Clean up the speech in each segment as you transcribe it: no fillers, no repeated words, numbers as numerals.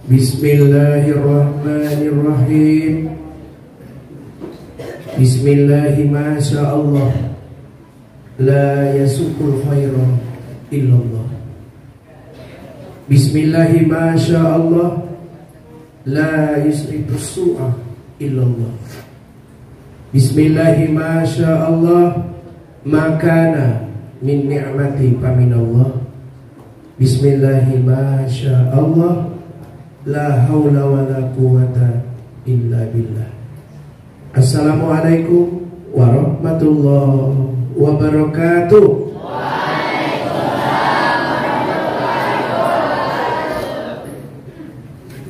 Bismillahirrahmanirrahim. Bismillahi masyaallah. La yasukul khaira illallah. Bismillahi masyaallah. La yusrifus su'a illallah. Bismillahi masyaallah. Makana min ni'mati paminallah. Bismillahi masyaallah. La haula wa la quwata illa billah. Assalamualaikum warahmatullahi wabarakatuh.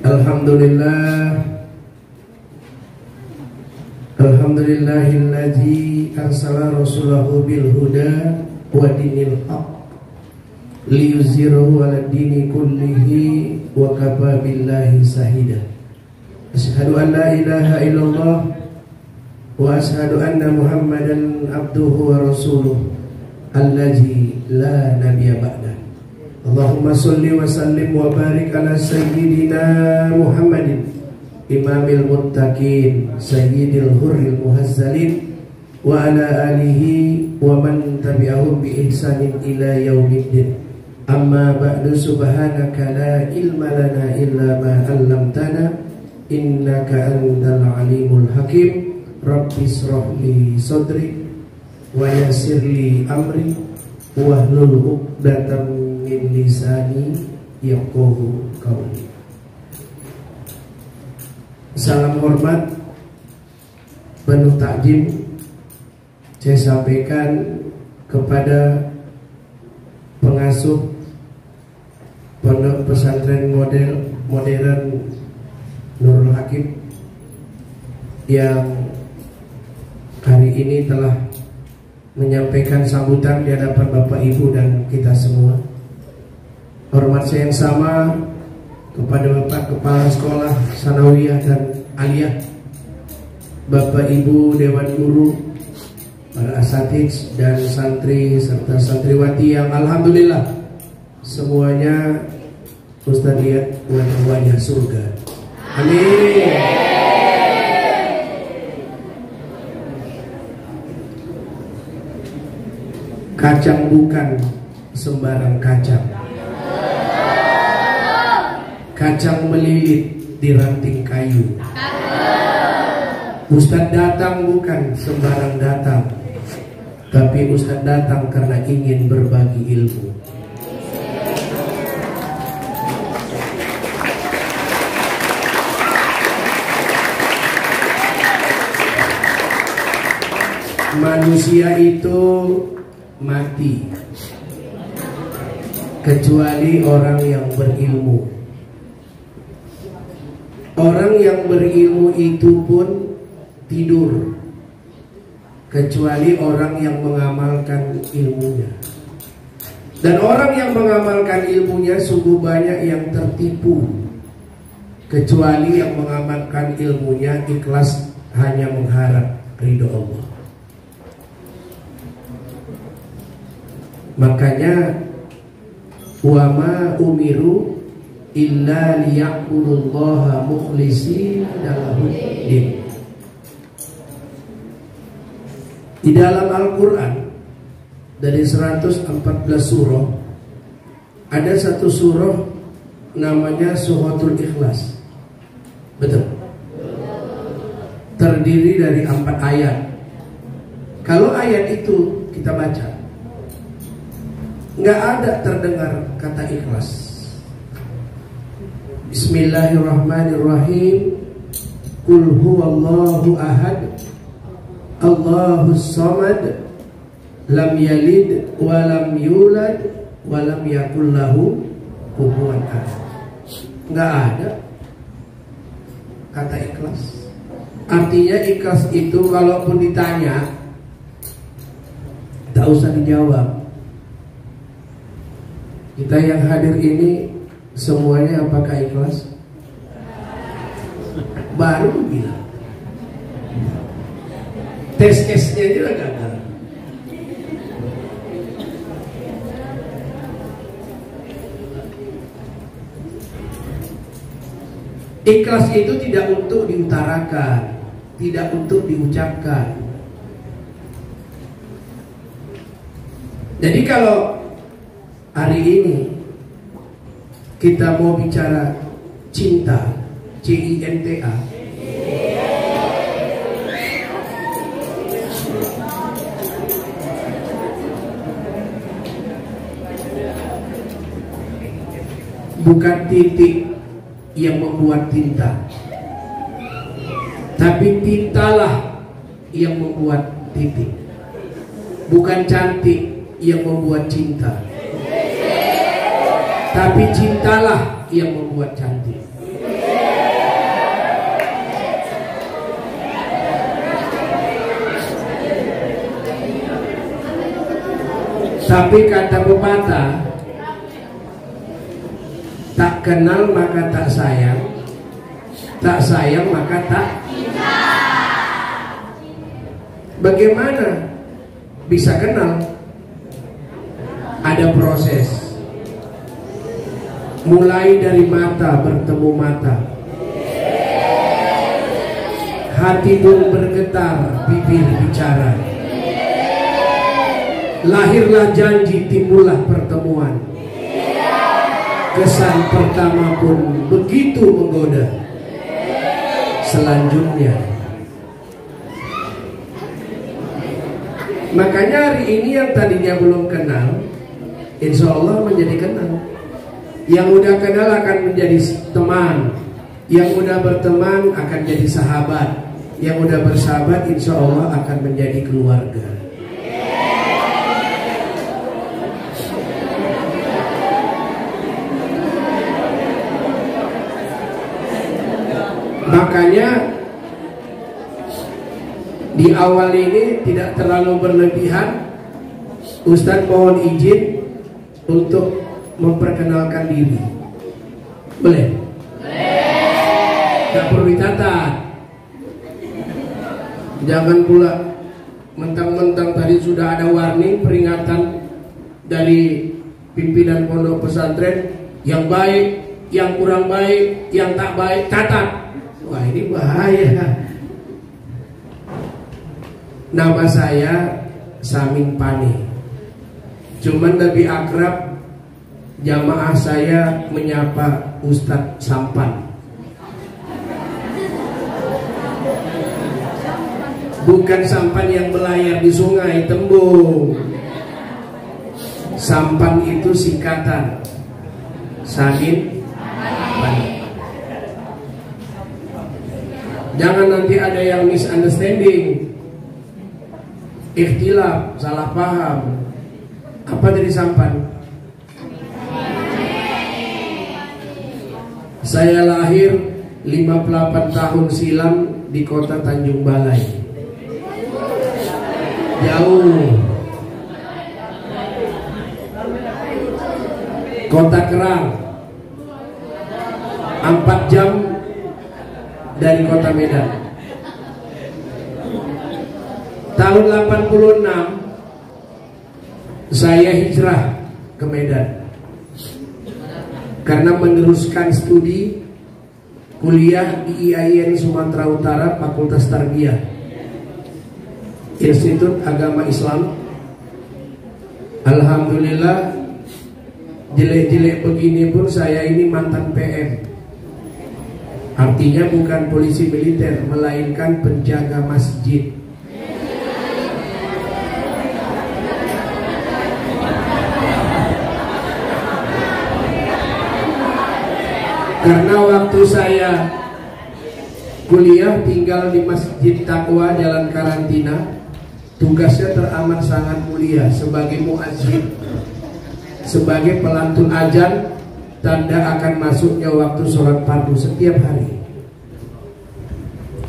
Alhamdulillah. Alhamdulillahilladzi arsala rasulahu bil huda wa dinil haqq liyuzhirahu 'ala dini kullihi wa kafa billahi shahida. Asyhadu an la ilaha illallah wa asyhadu anna Muhammadan abduhu wa rasuluh allazi la nabiyya ba'da. Allahumma sholli wa sallim wa barik ala sayyidina Muhammadin imamil muttaqin sayyidil hurril muhazzalin wa ala alihi wa man tabi'ahum bi ihsanin ila yaumiddin. Amma ba'du, subhanaka la ilma lana illa ma 'allamtana innaka antal alimul hakim. Rabbi shrah li sadri wa yassir li amri wahlul 'uqdatam min lisani yafqahu qawli. Salam hormat penuh takjim saya sampaikan kepada pengasuh Pondok Pesantren Modern Nurul Hakim yang hari ini telah menyampaikan sambutan di hadapan Bapak Ibu dan kita semua. Hormat saya yang sama kepada Bapak Kepala Sekolah Sanawiyah dan Aliyah, Bapak Ibu Dewan Guru, para asatiz dan santri serta santriwati yang alhamdulillah semuanya Ustaz lihat wajah surga. Amin. Kacang bukan sembarang kacang. Kacang melilit di ranting kayu. Ustaz datang bukan sembarang datang, tapi Ustaz datang karena ingin berbagi ilmu. Manusia itu mati kecuali orang yang berilmu. Orang yang berilmu itu pun tidur kecuali orang yang mengamalkan ilmunya. Dan orang yang mengamalkan ilmunya sungguh banyak yang tertipu, kecuali yang mengamalkan ilmunya ikhlas hanya mengharap ridho Allah. Makanya wa ma umiru illa liya'budullaha mukhlishina lahuddin. Di dalam Al-Qur'an dari 114 surah ada satu surah namanya Suratul Ikhlas. Betul? Terdiri dari 4 ayat. Kalau ayat itu kita baca, nggak ada terdengar kata ikhlas. Bismillahirrahmanirrahim. Qul huwallahu ahad, Allahus samad, lam yalid wa lam yulad wa lam yakul lahu kufuwan ahad. Nggak ada kata ikhlas. Artinya ikhlas itu kalaupun ditanya tak usah dijawab. Kita yang hadir ini semuanya apakah ikhlas? Baru bilang. Tes S-nya juga gagal. Ikhlas itu tidak untuk diutarakan, tidak untuk diucapkan. Jadi kalau hari ini kita mau bicara cinta, cinta, bukan titik yang membuat tinta, tapi tintalah yang membuat titik. Bukan cantik yang membuat cinta, tapi cintalah yang membuat cantik. Tapi kata pepatah, tak kenal maka tak sayang, tak sayang maka tak cinta. Bagaimana bisa kenal? Ada proses. Mulai dari mata bertemu mata, hati pun bergetar, bibir bicara. Lahirlah janji, timbullah pertemuan. Kesan pertama pun begitu menggoda. Selanjutnya, makanya hari ini yang tadinya belum kenal, insya Allah menjadi kenal. Yang udah kenal akan menjadi teman, yang udah berteman akan jadi sahabat, yang udah bersahabat insya Allah akan menjadi keluarga. Makanya di awal ini tidak terlalu berlebihan, Ustadz mohon izin untuk memperkenalkan diri. Boleh? Tidak perlu dicatat. Jangan pula mentang-mentang tadi sudah ada warning, peringatan dari pimpinan pondok pesantren, yang baik, yang kurang baik, yang tak baik, catat. Wah, ini bahaya. Nama saya Samin Pani. Cuman lebih akrab jamaah saya menyapa Ustadz Sampan. Bukan sampan yang belayar di sungai Tembung. Sampan itu singkatan Samin Pani. Jangan nanti ada yang misunderstanding, ikhtilaf, salah paham. Apa dari sampan? Saya lahir 58 tahun silam di kota Tanjung Balai. Jauh. Kota Kerang. 4 jam dari kota Medan. Tahun 86 saya hijrah ke Medan karena meneruskan studi kuliah di IAIN Sumatera Utara, Fakultas Tarbiyah, Institut Agama Islam. Alhamdulillah, jelek-jelek begini pun saya ini mantan PM. Artinya bukan polisi militer, melainkan penjaga masjid. Karena waktu saya kuliah tinggal di Masjid Taqwa Jalan Karantina, tugasnya teramat sangat mulia sebagai muazzin, sebagai pelantun azan, tanda akan masuknya waktu sholat fardu setiap hari.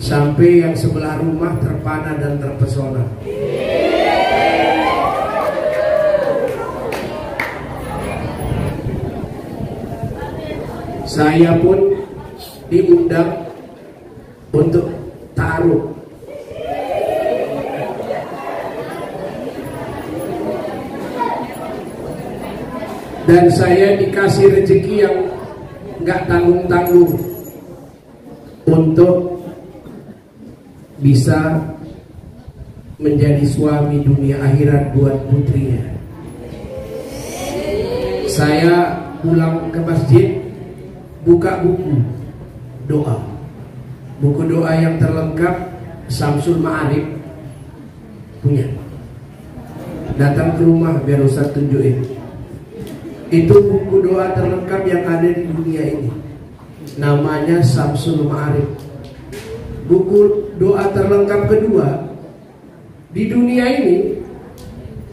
Sampai yang sebelah rumah terpana dan terpesona. Saya pun diundang untuk ta'aruf. Dan saya dikasih rezeki yang nggak tanggung-tanggung. untuk bisa menjadi suami dunia akhirat buat putrinya. Saya pulang ke masjid, buka buku doa. Buku doa yang terlengkap Samsul Ma'arif punya. Datang ke rumah biar Ustaz tunjukin. Itu buku doa terlengkap yang ada di dunia ini. Namanya Samsul Ma'arif. Buku doa terlengkap kedua di dunia ini,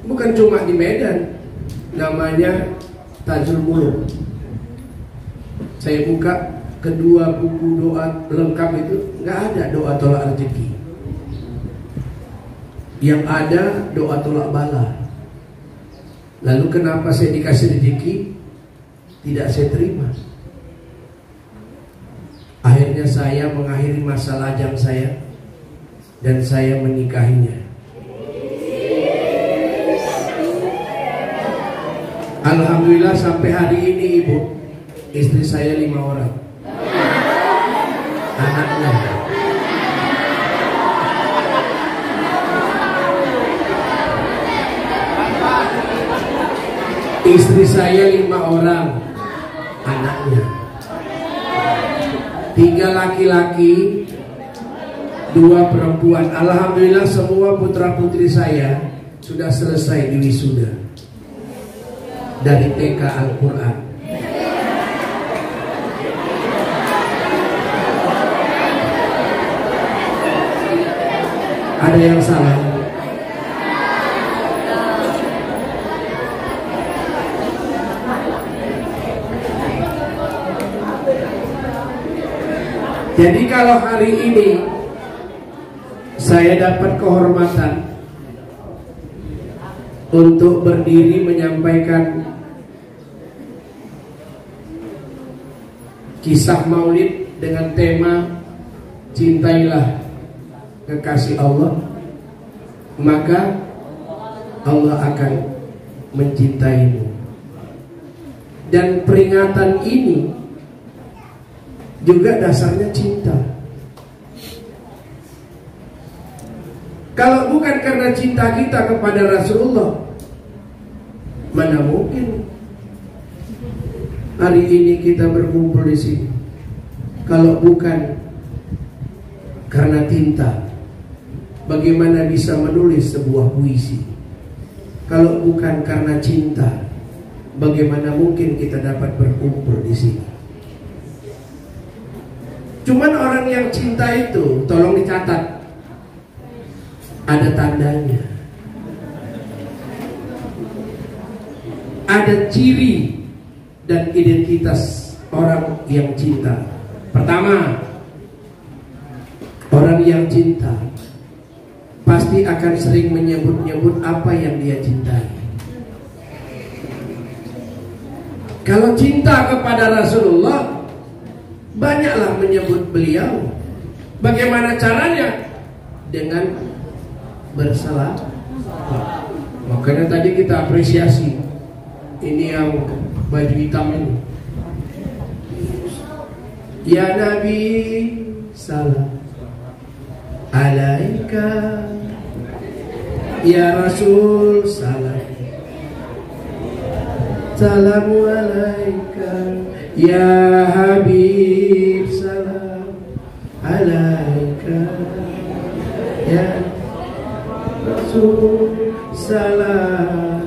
bukan cuma di Medan, namanya Tajul Muluk. Saya buka kedua buku doa lengkap itu, nggak ada doa tolak rezeki. Yang ada doa tolak bala. Lalu kenapa saya dikasih rezeki tidak saya terima? Akhirnya saya mengakhiri masa lajang saya dan saya menikahinya. Alhamdulillah sampai hari ini Ibu, istri saya 5 orang. Anaknya. Istri saya 5 orang. Anaknya. 3 laki-laki, 2 perempuan. Alhamdulillah semua putra putri saya sudah selesai di wisuda dari TK Al-Quran. Ada yang salah? Jadi kalau hari ini saya dapat kehormatan untuk berdiri menyampaikan kisah maulid dengan tema cintailah kekasih Allah, maka Allah akan mencintaimu. Dan peringatan ini juga dasarnya cinta. Kalau bukan karena cinta kita kepada Rasulullah, mana mungkin hari ini kita berkumpul di sini. Kalau bukan karena cinta, bagaimana bisa menulis sebuah puisi? Kalau bukan karena cinta, bagaimana mungkin kita dapat berkumpul di sini? Cuman orang yang cinta itu, tolong dicatat, ada tandanya, ada ciri dan identitas orang yang cinta. Pertama, orang yang cinta pasti akan sering menyebut-nyebut apa yang dia cintai. Kalau cinta kepada Rasulullah, banyaklah menyebut beliau. Bagaimana caranya? Dengan bersalawat. Makanya tadi kita apresiasi. Ini yang baju hitam ini. Ya Nabi, salam alaika. Ya Rasul, salam salamu alaika. Ya Habib, salam alaika. Ya Rasul, salam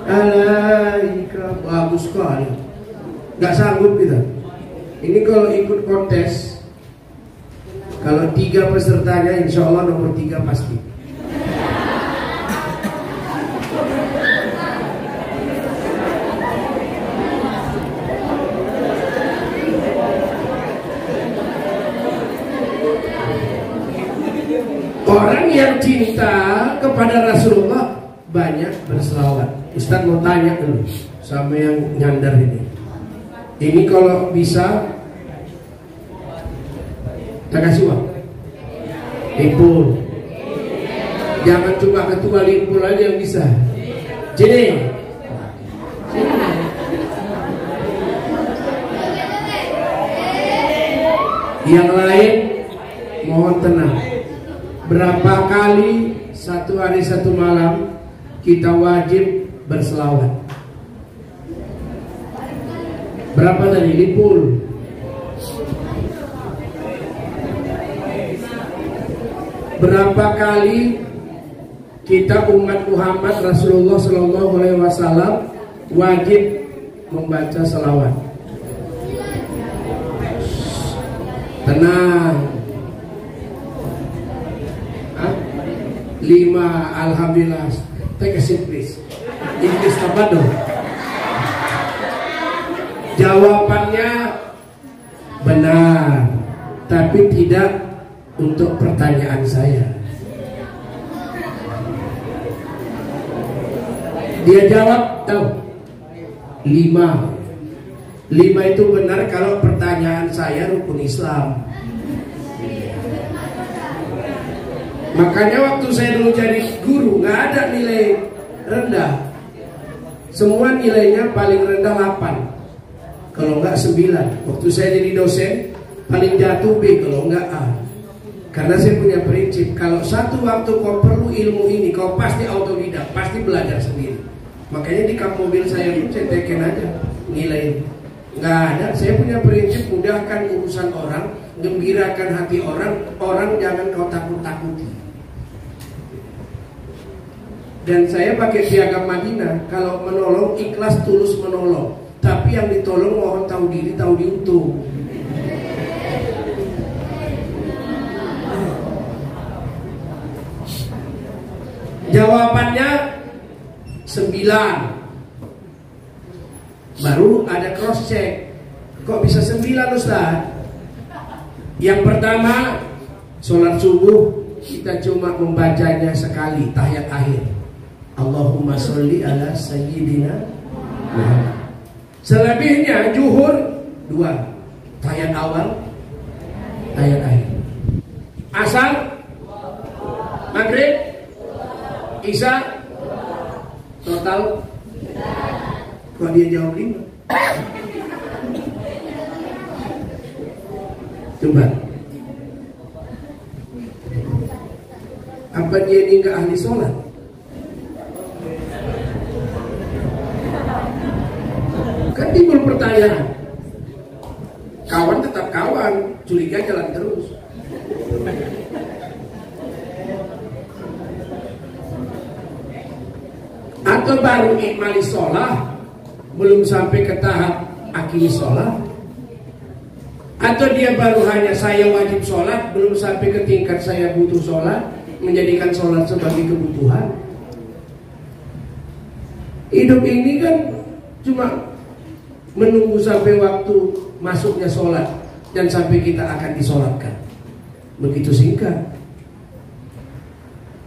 alaika. Bagus sekali. Gak sanggup kita. Ini kalau ikut kontes, kalau 3 pesertanya insya Allah nomor 3 pasti. Orang yang cinta kepada Rasulullah banyak berselawat. Ustaz mau tanya dulu sama yang nyandar ini. Ini kalau bisa kita kasih uang. Limpul. Jangan cuma ketua limpul aja yang bisa. Sini. Yang lain mohon tenang. Berapa kali satu hari satu malam kita wajib berselawat? Berapa tadi? Lipul. Berapa kali kita umat Muhammad Rasulullah Shallallahu Alaihi Wasallam wajib membaca selawat? Tenang. 5. Alhamdulillah. Take a seat please. Inggris apa dong? Jawabannya benar, tapi tidak untuk pertanyaan saya. Dia jawab tahu 5. 5 itu benar kalau pertanyaan saya rukun Islam. Makanya waktu saya dulu jadi guru nggak ada nilai rendah. Semua nilainya paling rendah 8, kalau nggak 9. Waktu saya jadi dosen paling jatuh B, kalau nggak A. Karena saya punya prinsip, kalau satu waktu kau perlu ilmu ini, kau pasti autodidak, pasti belajar sendiri. Makanya di kap mobil saya pun saya teken aja nilai. Nggak ada, saya punya prinsip mudahkan urusan orang, gembirakan hati orang, orang jangan kau takut-takuti. Dan saya pakai piagam Madinah, kalau menolong ikhlas tulus menolong, tapi yang ditolong mohon tahu diri tahu diuntung. Jawabannya 9. Baru ada cross check. Kok bisa 9 Ustaz? Yang pertama, sholat subuh kita cuma membacanya sekali, tahiyat akhir. Allahumma sholli ala sayyidina Muhammad. Selebihnya zuhur 2, tahiyat awal, tahiyat akhir. Asar, maghrib, isya, total. Kok dia jawab 5? Coba. Apa dia ini nggak ahli sholat? Kan timbul pertanyaan. Kawan tetap kawan, curiga jalan terus. Atau baru ikmali sholat, belum sampai ke tahap akili sholat. Atau dia baru hanya saya wajib sholat, belum sampai ke tingkat saya butuh sholat, menjadikan sholat sebagai kebutuhan. Hidup ini kan cuma menunggu sampai waktu masuknya sholat dan sampai kita akan disolatkan. Begitu singkat.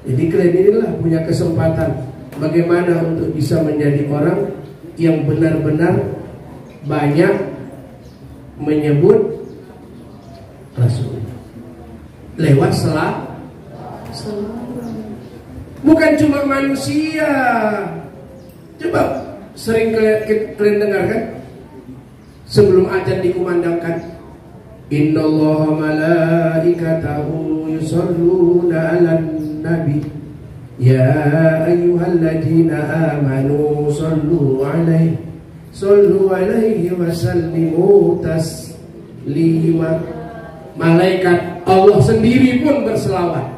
Jadi kalian inilah punya kesempatan bagaimana untuk bisa menjadi orang yang benar-benar banyak menyebut Rasul lewat salat. Bukan cuma manusia. Coba sering kalian dengarkan sebelum azan dikumandangkan, innallaha malaikatahu yusholluna 'alan nabi ya ayyuhalladzina amanu sallu 'alaihi wa sallimu taslima. Malaikat Allah sendiri pun berselawat.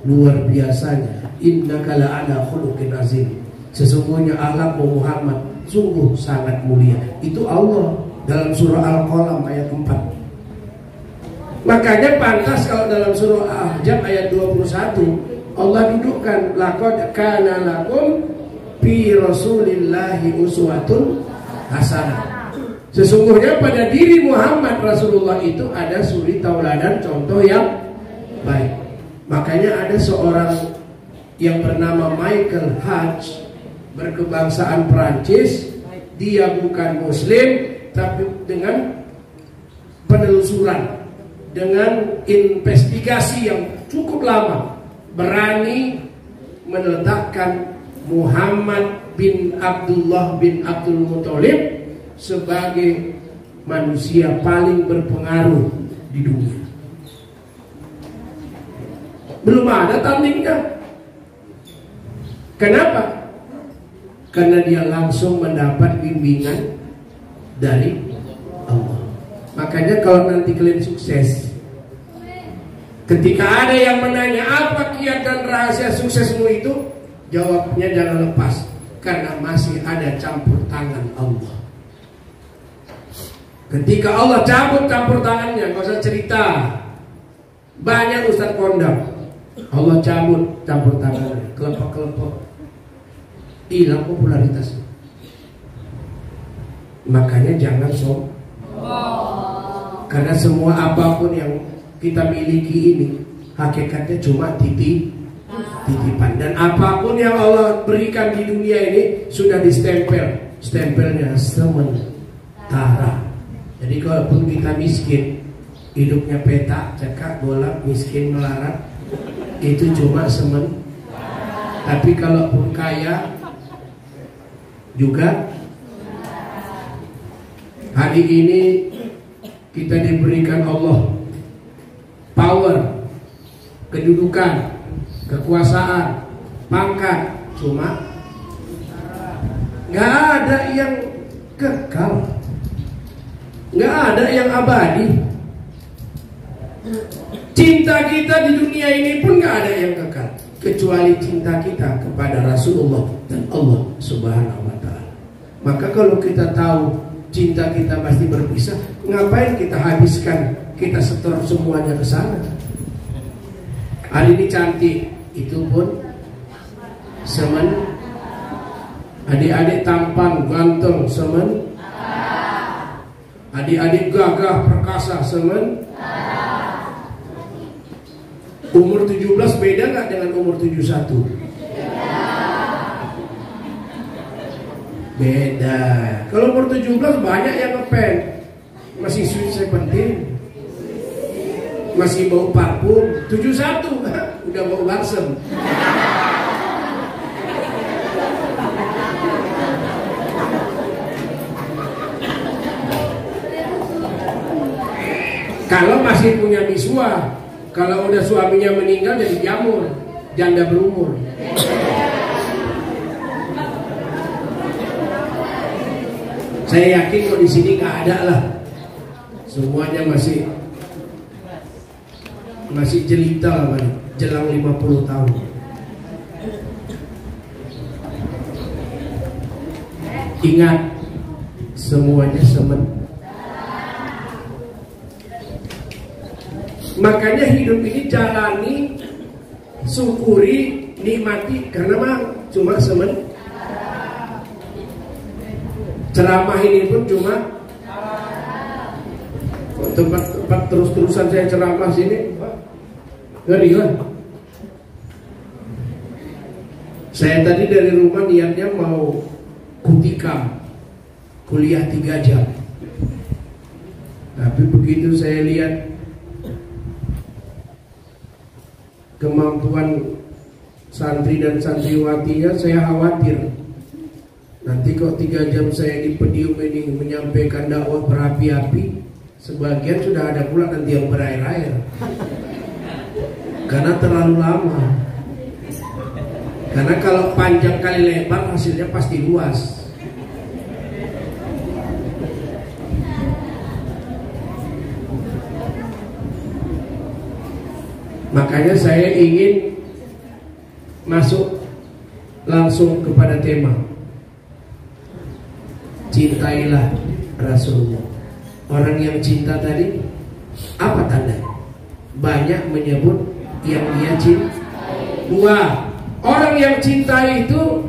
Luar biasanya, innaka la'ala khuluqin azim. Sesungguhnya akhlakmu Muhammad sungguh sangat mulia. Itu Allah dalam surah Al-Qalam ayat 4. Makanya pantas kalau dalam surah Al-Ahzab ayat 21 Allah dudukkan laqad kana lakum fi rasulillahi uswatun hasanah. Sesungguhnya pada diri Muhammad Rasulullah itu ada suri tauladan contoh yang baik. Makanya ada seorang yang bernama Michael Hutch, berkebangsaan Perancis. Dia bukan muslim, tapi dengan penelusuran, dengan investigasi yang cukup lama, berani meletakkan Muhammad bin Abdullah bin Abdul Muthalib sebagai manusia paling berpengaruh di dunia. belum ada tandingnya. Kenapa? Karena dia langsung mendapat bimbingan dari Allah. Makanya kalau nanti kalian sukses, ketika ada yang menanya apa kiat dan rahasia suksesmu itu, jawabnya jangan lepas, karena masih ada campur tangan Allah. Ketika Allah cabut campur tangannya, gak usah cerita. Banyak ustaz kondang, Allah cabut campur tangannya, kelompok-kelompok, hilang popularitasnya. Makanya jangan sombong. Karena semua apapun yang kita miliki ini hakikatnya cuma titipan. Dan apapun yang Allah berikan di dunia ini sudah distempel, stempelnya sementara. Jadi kalaupun kita miskin, hidupnya peta, cekak, bola, miskin, melarat, itu cuma sementara. Tapi kalaupun kaya juga, hari ini kita diberikan Allah power, kedudukan, kekuasaan, pangkat, cuma nggak ada yang kekal, nggak ada yang abadi. Cinta kita di dunia ini pun nggak ada yang kekal, kecuali cinta kita kepada Rasulullah dan Allah Subhanahu wa Ta'ala. Maka kalau kita tahu cinta kita pasti berpisah, ngapain kita habiskan, kita setor semuanya ke sana? Hari ini cantik, itu pun semen. Adik-adik tampan, ganteng, semen. Adik-adik gagah, perkasa, semen. Umur 17 beda gak dengan umur 71? Beda. Kalau umur 17 banyak yang ngepen, masih sweet 17, masih bau parfum. 71 udah bau balsem. Kalau masih punya miswa, kalau udah suaminya meninggal jadi jamur, janda berumur. Saya yakin kok di sini nggak ada lah, semuanya masih jelita lah, jelang 50 tahun. Ingat, semuanya semen. Makanya hidup ini jalani, syukuri, nikmati, karena mah cuma semen. Ceramah ini pun cuma tempat terus-terusan saya ceramah sini, ngeri kan? Saya tadi dari rumah niatnya mau kutikam, kuliah 3 jam. Tapi begitu saya lihat kemampuan santri dan santriwatinya, saya khawatir nanti kok 3 jam saya di podium ini menyampaikan dakwah berapi-api, sebagian sudah ada pula nanti yang berair-air karena terlalu lama. Karena kalau panjang kali lebar hasilnya pasti luas. Makanya saya ingin masuk langsung kepada tema. Cintailah Rasulullah. Orang yang cinta tadi, apa tanda? Banyak menyebut yang dia cinta. 2, orang yang cinta itu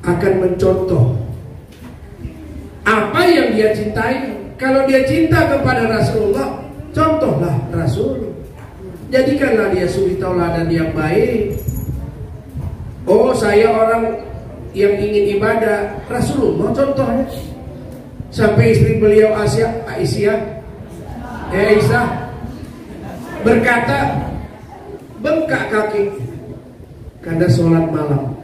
akan mencontoh apa yang dia cintai. Kalau dia cinta kepada Rasulullah, contohlah Rasul. Jadikanlah dia suri tauladan yang baik. Oh, saya orang yang ingin ibadah, Rasulullah contohnya. Sampai istri beliau Aisyah berkata, bengkak kaki karena sholat malam.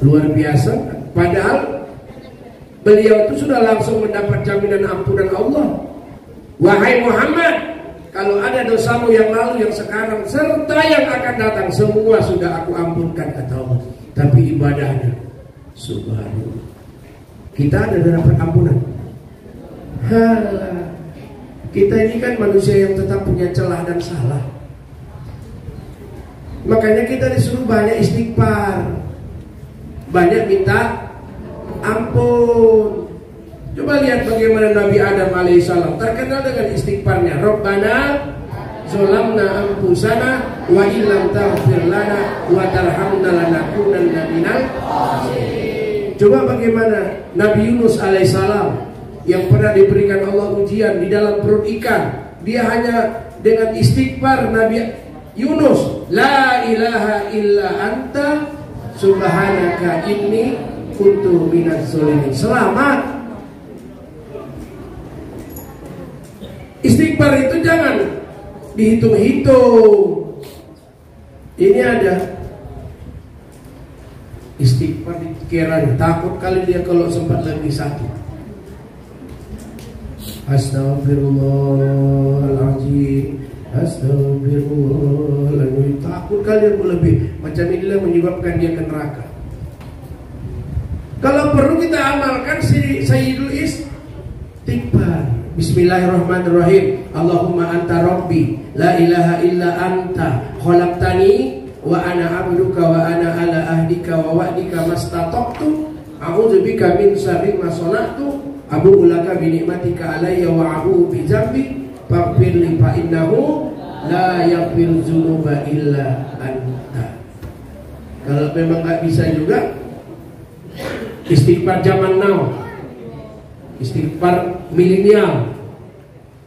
Luar biasa. Padahal beliau itu sudah langsung mendapat jaminan ampunan Allah. Wahai Muhammad, kalau ada dosamu yang lalu, yang sekarang, serta yang akan datang, semua sudah aku ampunkan, kata Allah. Tapi ibadahnya, subhanallah, kita ada dapat ampunan. Halah, kita ini kan manusia yang tetap punya celah dan salah. Makanya kita disuruh banyak istighfar, banyak minta ampun. Coba lihat bagaimana Nabi Adam alaihissalam terkenal dengan istighfarnya. Rabbana zolamna anfusana wa illam taghfir lana wa tarhamna lanakunanna minal khasirin. Coba bagaimana Nabi Yunus alaihissalam yang pernah diberikan Allah ujian di dalam perut ikan. Dia hanya dengan istighfar Nabi Yunus, la ilaha illa anta subhanaka inni kuntu minaz zalimin. Selamat. Istighfar itu jangan dihitung-hitung. Ini ada istighfar di pikirannya, takut kali dia kalau sempat lagi sakit. Astagfirullahaladzim, astagfirullahaladzim. Takut kali dia lebih. Macam inilah menyebabkan dia ke neraka. Kalau perlu kita amalkan Sayyidul Istighfar. Bismillahirrahmanirrahim. Allahumma anta rabbi la ilaha illa anta khalaqtani wa ana abduka wa ana ala ahdika wa wa'dika mastata'tu a'udzubika min syarri ma sana'tu abu'u laka bi ni'matika alayya wa abu'u bi dzambi faghfirli fa innahu la yaghfiru dzunuba illa anta. Kalau memang nggak bisa juga, istighfar zaman now, istighfar milenial.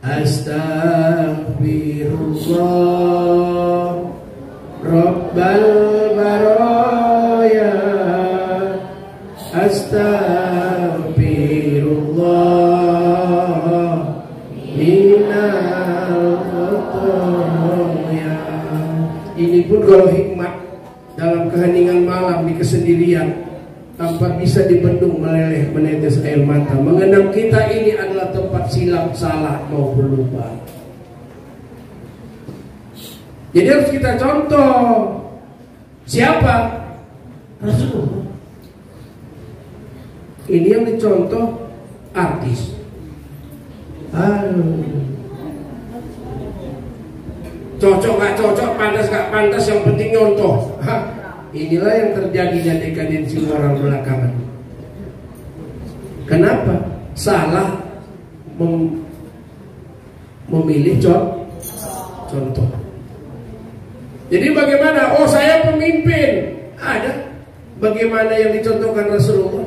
Astaghfirullah Rabbal baraya, astaghfirullah minal khotoya. Ini pun kalau hikmat dalam keheningan malam di kesendirian, tanpa bisa dibendung meleleh menetes air mata, mengenang kita ini adalah tempat silap, salah maupun lupa. Jadi harus kita contoh. Siapa? Rasulullah. Ini yang dicontoh artis. Cocok gak cocok, pantas gak pantas, yang penting nyontoh. Inilah yang terjadi dan dekadensi moral belakangan. Kenapa? Salah memilih contoh. Jadi bagaimana? Oh, saya pemimpin. Ada. Bagaimana yang dicontohkan Rasulullah?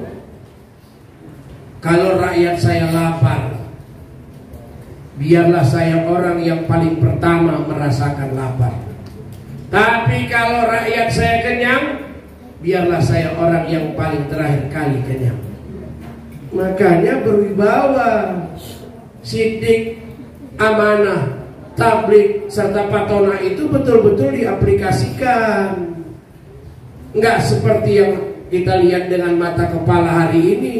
Kalau rakyat saya lapar, biarlah saya orang yang paling pertama merasakan lapar. Tapi kalau rakyat saya kenyang, biarlah saya orang yang paling terakhir kali kenyang. Makanya berwibawa, sidik, amanah, tablik, serta patona itu betul-betul diaplikasikan. Enggak seperti yang kita lihat dengan mata kepala hari ini.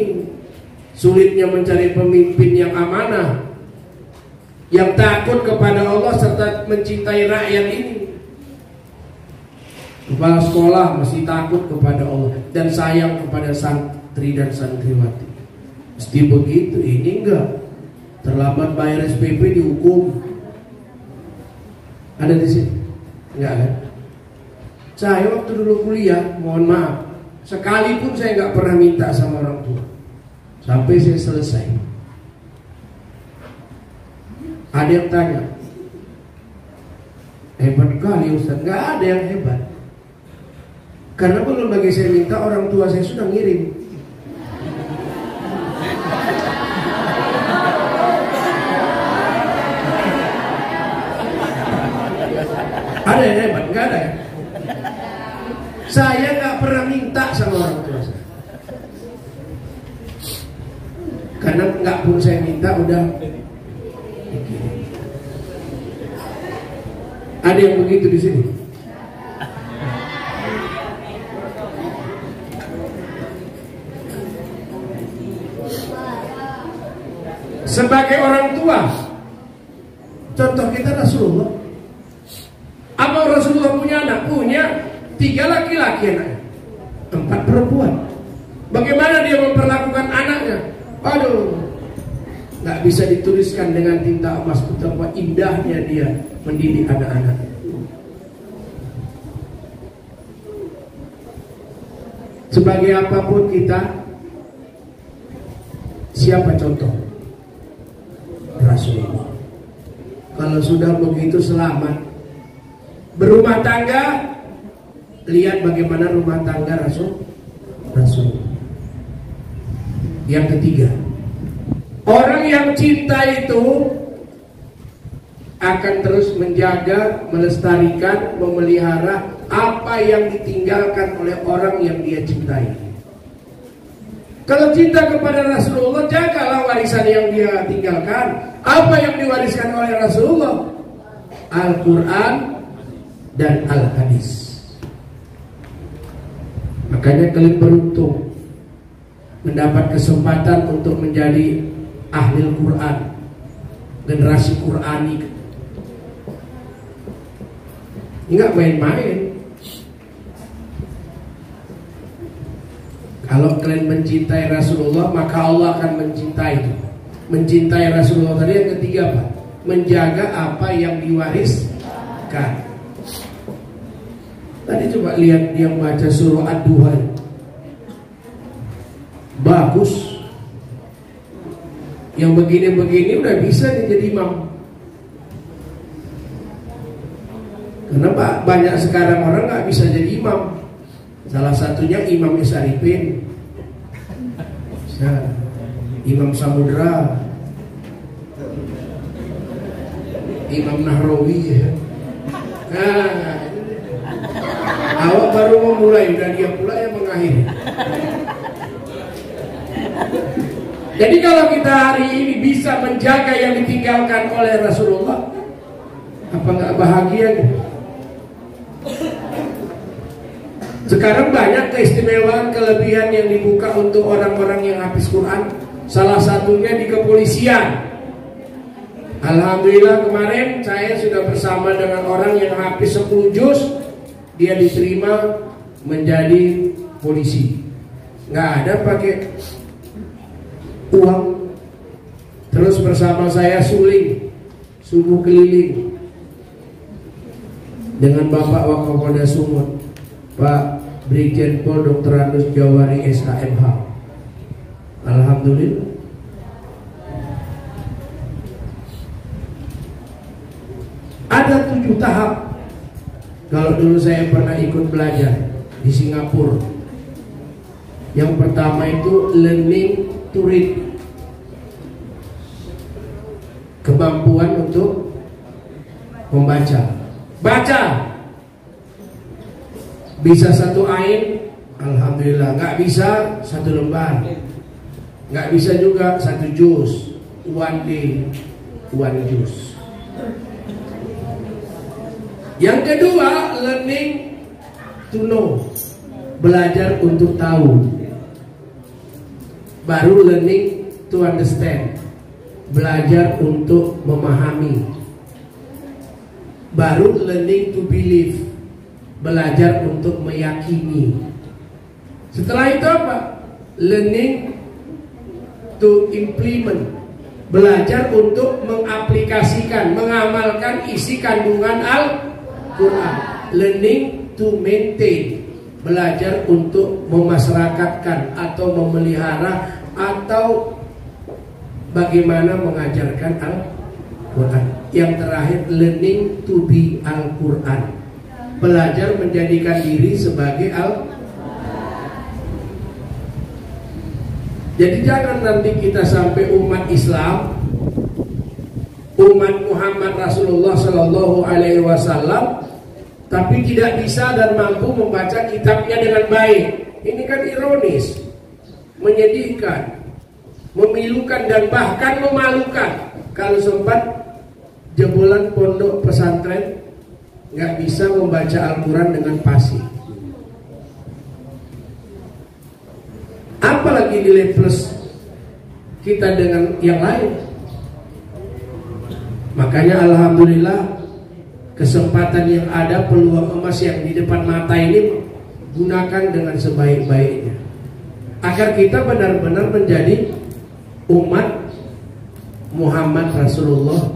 Sulitnya mencari pemimpin yang amanah, yang takut kepada Allah serta mencintai rakyat ini. Kepala sekolah masih takut kepada Allah dan sayang kepada santri dan santriwati. Mesti begitu. Ini enggak. Terlambat bayar SPP dihukum. Ada di sini? Enggak kan? Saya waktu dulu kuliah, mohon maaf, sekalipun saya enggak pernah minta sama orang tua sampai saya selesai. Ada yang tanya, hebat kali Ustaz. Enggak ada yang hebat. Karena belum bagi saya minta, orang tua saya sudah ngirim. Ada yang hebat? Enggak ada ya? Saya nggak pernah minta sama orang tua saya. Karena nggak pun saya minta udah. Ada yang begitu di sini? Sebagai orang tua, Contoh kita Rasulullah. Apa Rasulullah punya anak? Punya 3 laki-laki anaknya, 4 perempuan. Bagaimana dia memperlakukan anaknya? Aduh, nggak bisa dituliskan dengan tinta emas betapa indahnya dia mendidik anak-anak. Sebagai apapun kita, siapa contoh? Rasulullah. Kalau sudah begitu selamat berumah tangga, lihat bagaimana rumah tangga Rasul. Yang ketiga, orang yang cinta itu akan terus menjaga, melestarikan, memelihara apa yang ditinggalkan oleh orang yang dia cintai. Kalau cinta kepada Rasulullah, jagalah warisan yang dia tinggalkan. Apa yang diwariskan oleh Rasulullah? Al-Quran dan Al-Hadis. Makanya kalian beruntung mendapat kesempatan untuk menjadi ahli Quran, generasi Qurani. Enggak main-main. Kalau kalian mencintai Rasulullah, maka Allah akan mencintai. Mencintai Rasulullah tadi yang ketiga Pak, menjaga apa yang diwariskan. Tadi coba lihat dia baca surah Ad-Duha, bagus. Yang begini-begini udah bisa jadi imam. Karena banyak sekarang orang nggak bisa jadi imam. Salah satunya Imam Syarifin, Imam Samudra, Imam Nahrawi. Nah, awak baru memulai, udah dia pula yang mengakhiri. Jadi kalau kita hari ini bisa menjaga yang ditinggalkan oleh Rasulullah, apa nggak bahagia gitu? Sekarang banyak keistimewaan, kelebihan yang dibuka untuk orang-orang yang habis Quran. Salah satunya di kepolisian. Alhamdulillah kemarin saya sudah bersama dengan orang yang habis 10 juz. Dia diterima menjadi polisi. Nggak ada pakai uang. Terus bersama saya suling, subuh keliling dengan Bapak Wakapolda Sumut, Pak Brigjen Pol Dr. Andus Jawari SKMH. Alhamdulillah. Ada 7 tahap. Kalau dulu saya pernah ikut belajar di Singapura. Yang pertama itu learning to read, kemampuan untuk membaca. Baca. Bisa 1 ain, alhamdulillah. Nggak bisa 1 lembar, nggak bisa juga 1 juz. 1 day 1 juz. Yang kedua, learning to know, belajar untuk tahu. Baru learning to understand, belajar untuk memahami. Baru learning to believe, belajar untuk meyakini. Setelah itu apa? Learning to implement, belajar untuk mengaplikasikan, mengamalkan isi kandungan Al-Quran. Learning to maintain, belajar untuk memasyarakatkan atau memelihara atau bagaimana mengajarkan Al-Quran. Yang terakhir, learning to be Al-Quran, belajar menjadikan diri sebagai Jadi jangan nanti kita sampai umat Islam, umat Muhammad Rasulullah Sallallahu Alaihi Wasallam, tapi tidak bisa dan mampu membaca kitabnya dengan baik. Ini kan ironis, menyedihkan, memilukan dan bahkan memalukan. Kalau sempat jebolan pondok pesantren nggak bisa membaca Al-Quran dengan fasih. Apalagi nilai plus kita dengan yang lain. Makanya alhamdulillah kesempatan yang ada, peluang emas yang di depan mata ini gunakan dengan sebaik-baiknya agar kita benar-benar menjadi umat Muhammad Rasulullah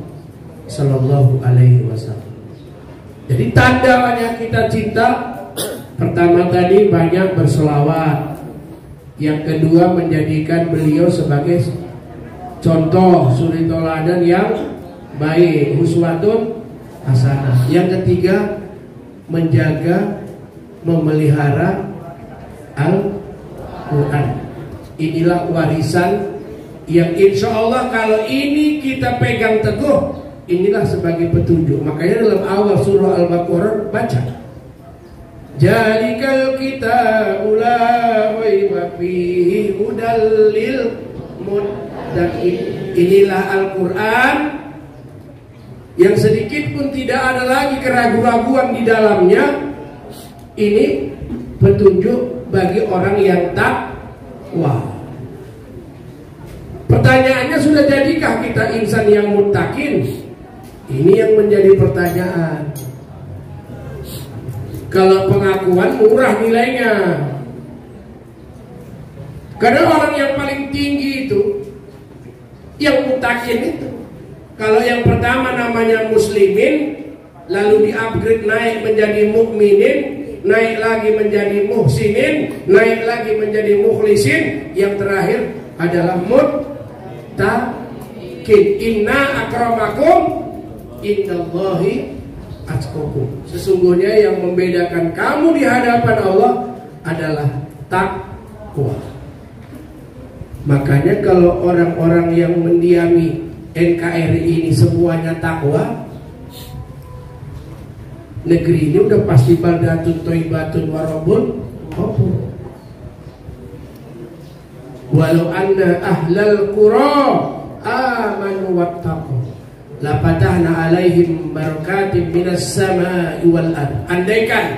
Sallallahu Alaihi Wasallam. Jadi tandanya kita cinta, pertama tadi banyak berselawat, yang kedua menjadikan beliau sebagai contoh suri toladan yang baik, uswatun hasanah. Yang ketiga menjaga, memelihara Al-Quran. Inilah warisan yang insya Allah kalau ini kita pegang teguh, inilah sebagai petunjuk. Makanya dalam awal surah Al-Baqarah baca, Jalikal kitabul la raiba fihi hudal lil muttaqin. Inilah Al-Quran yang sedikit pun tidak ada lagi keraguan-raguan di dalamnya. Ini petunjuk bagi orang yang takwa. Pertanyaannya, sudah jadikah kita insan yang muttaqin? Ini yang menjadi pertanyaan. Kalau pengakuan murah nilainya, karena orang yang paling tinggi itu yang muttaqin itu. Kalau yang pertama namanya muslimin, lalu di-upgrade naik menjadi mukminin, naik lagi menjadi muhsinin, naik lagi menjadi mukhlisin, yang terakhir adalah muttaqin. Inna akramakum indallahi atqakum. Sesungguhnya yang membedakan kamu di hadapan Allah adalah takwa. Makanya kalau orang-orang yang mendiami NKRI ini semuanya takwa, negeri ini udah pasti baldatun thayyibatun warabun ghafur. Walau anna ahlal qura amanu wattaqu la fatahna alaihim barakatim minas samai wal ard. Andaikan,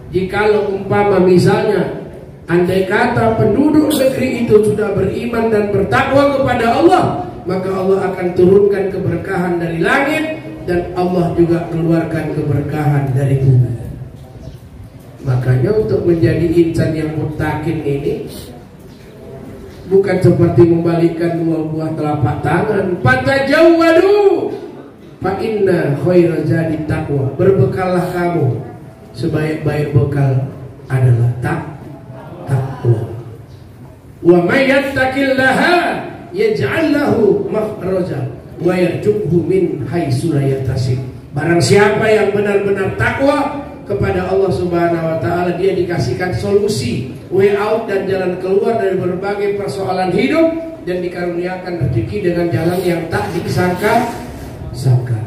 jikalau umpama misalnya, andai kata penduduk negeri itu sudah beriman dan bertakwa kepada Allah, maka Allah akan turunkan keberkahan dari langit, dan Allah juga keluarkan keberkahan dari bumi. Makanya untuk menjadi insan yang muttaqin ini bukan seperti membalikkan dua buah telapak tangan. Fatajawwadu fa inna khairaz zadi taqwa. Berbekallah kamu, sebaik-baik bekal adalah takwa. Wa may yattaqillaha yaj'al lahu makhraja wa yarzuqhu min haitsu la yahtasib. Barang siapa yang benar-benar takwa kepada Allah Subhanahu wa taala, dia dikasihkan solusi, way out dan jalan keluar dari berbagai persoalan hidup, dan dikaruniakan rezeki dengan jalan yang tak disangka-sangka.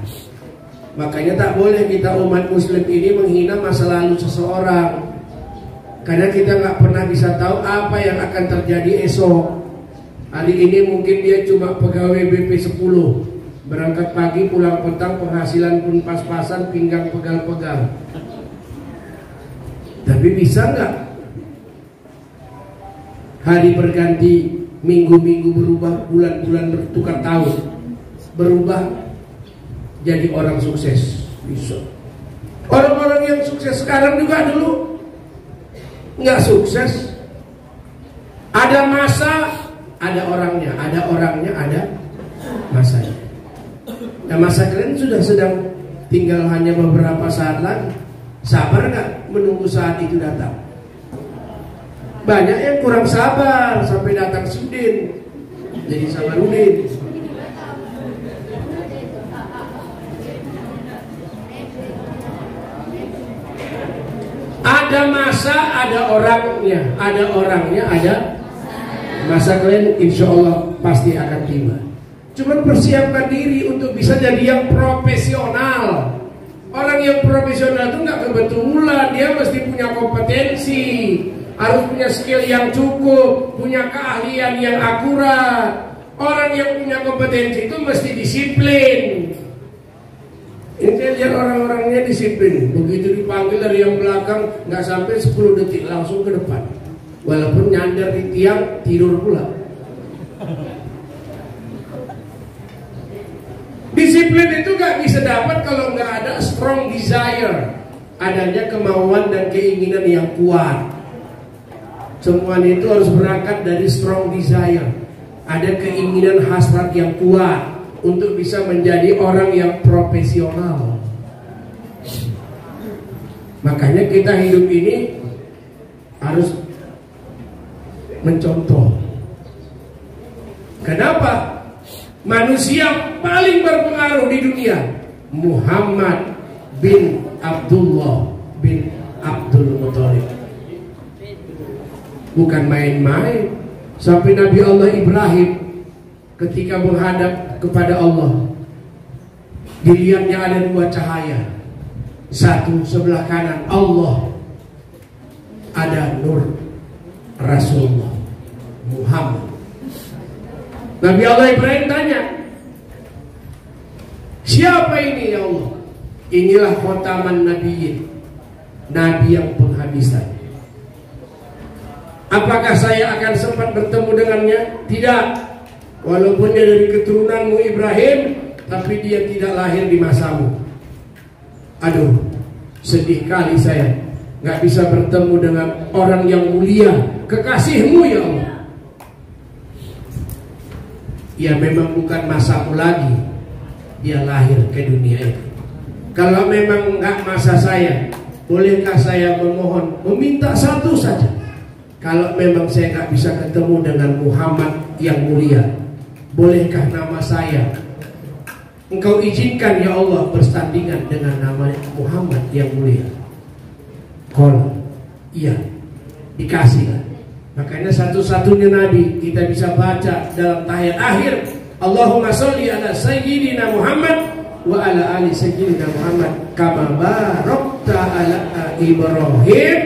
Makanya tak boleh kita umat muslim ini menghina masa lalu seseorang, karena kita nggak pernah bisa tahu apa yang akan terjadi esok. Hari ini mungkin dia cuma pegawai BP 10, berangkat pagi pulang petang, penghasilan pun pas-pasan, pinggang pegal-pegal. Tapi bisa nggak hari berganti, minggu-minggu berubah, bulan-bulan bertukar tahun, berubah jadi orang sukses? Bisa. Orang-orang yang sukses sekarang juga dulu nggak sukses. Ada masa, ada orangnya, ada masanya. Nah, masa kalian sudah sedang tinggal hanya beberapa saat lagi. Sabar nggak menunggu saat itu datang? Banyak yang kurang sabar sampai datang Sudin jadi Sabarudin. Ada masa, ada orangnya, ada masa. Kalian insya Allah pasti akan tiba. Cuman persiapkan diri untuk bisa jadi yang profesional. Orang yang profesional itu nggak kebetulan, dia mesti punya kompetensi, harus punya skill yang cukup, punya keahlian yang akurat. Orang yang punya kompetensi itu mesti disiplin. Ini saya lihat orang-orangnya disiplin. Begitu dipanggil dari yang belakang, nggak sampai 10 detik langsung ke depan. Walaupun nyandar di tiang, tidur pula. Disiplin Disiplin itu gak bisa dapat kalau nggak ada strong desire, adanya kemauan dan keinginan yang kuat. Semuanya itu harus berangkat dari strong desire, ada keinginan hasrat yang kuat untuk bisa menjadi orang yang profesional. Makanya kita hidup ini harus mencontoh. Kenapa? Manusia paling berpengaruh di dunia Muhammad bin Abdullah bin Abdul Muthalib. Bukan main-main. Sampai Nabi Allah Ibrahim ketika menghadap kepada Allah, dilihatnya ada dua cahaya. Satu sebelah kanan Allah, ada nur Rasulullah Muhammad. Nabi Allah Ibrahim tanya, siapa ini ya Allah? Inilah khotaman nabiyyin, nabi yang penghabisan. Apakah saya akan sempat bertemu dengannya? Tidak. Walaupun dia dari keturunanmu Ibrahim, tapi dia tidak lahir di masamu. Aduh, sedih kali saya gak bisa bertemu dengan orang yang mulia, kekasihmu ya Allah. Ya memang bukan masamu lagi, dia lahir ke dunia ini. Kalau memang gak masa saya, bolehkah saya memohon, meminta satu saja? Kalau memang saya gak bisa ketemu dengan Muhammad yang mulia, bolehkah nama saya Engkau izinkan ya Allah bersandingan dengan nama Muhammad yang mulia? Qala, iya, dikasihlah. Makanya satu-satunya nabi kita bisa baca dalam tahiyat akhir, Allahumma sholli ala sayyidina Muhammad wa ala ali sayyidina Muhammad kama barakta ala Ibrahim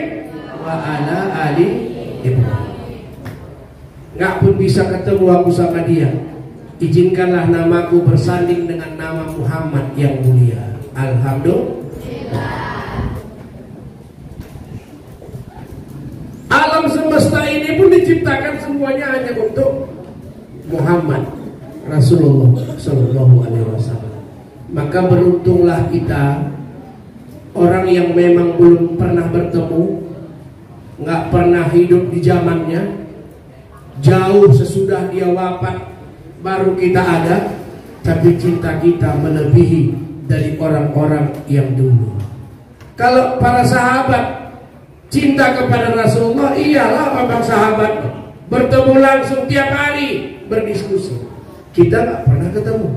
wa ala ali Ibrahim. Nggak pun bisa ketemu aku sama dia, izinkanlah namaku bersanding dengan nama Muhammad yang mulia. Alhamdulillah. Alam semesta ini pun diciptakan semuanya hanya untuk Muhammad Rasulullah Sallallahu Alaihi Wasallam. Maka beruntunglah kita, orang yang memang belum pernah bertemu, nggak pernah hidup di zamannya, jauh sesudah dia wafat baru kita ada, tapi cinta kita melebihi dari orang-orang yang dulu. Kalau para sahabat cinta kepada Rasulullah, iyalah memang sahabat, bertemu langsung tiap hari, berdiskusi. Kita nggak pernah ketemu,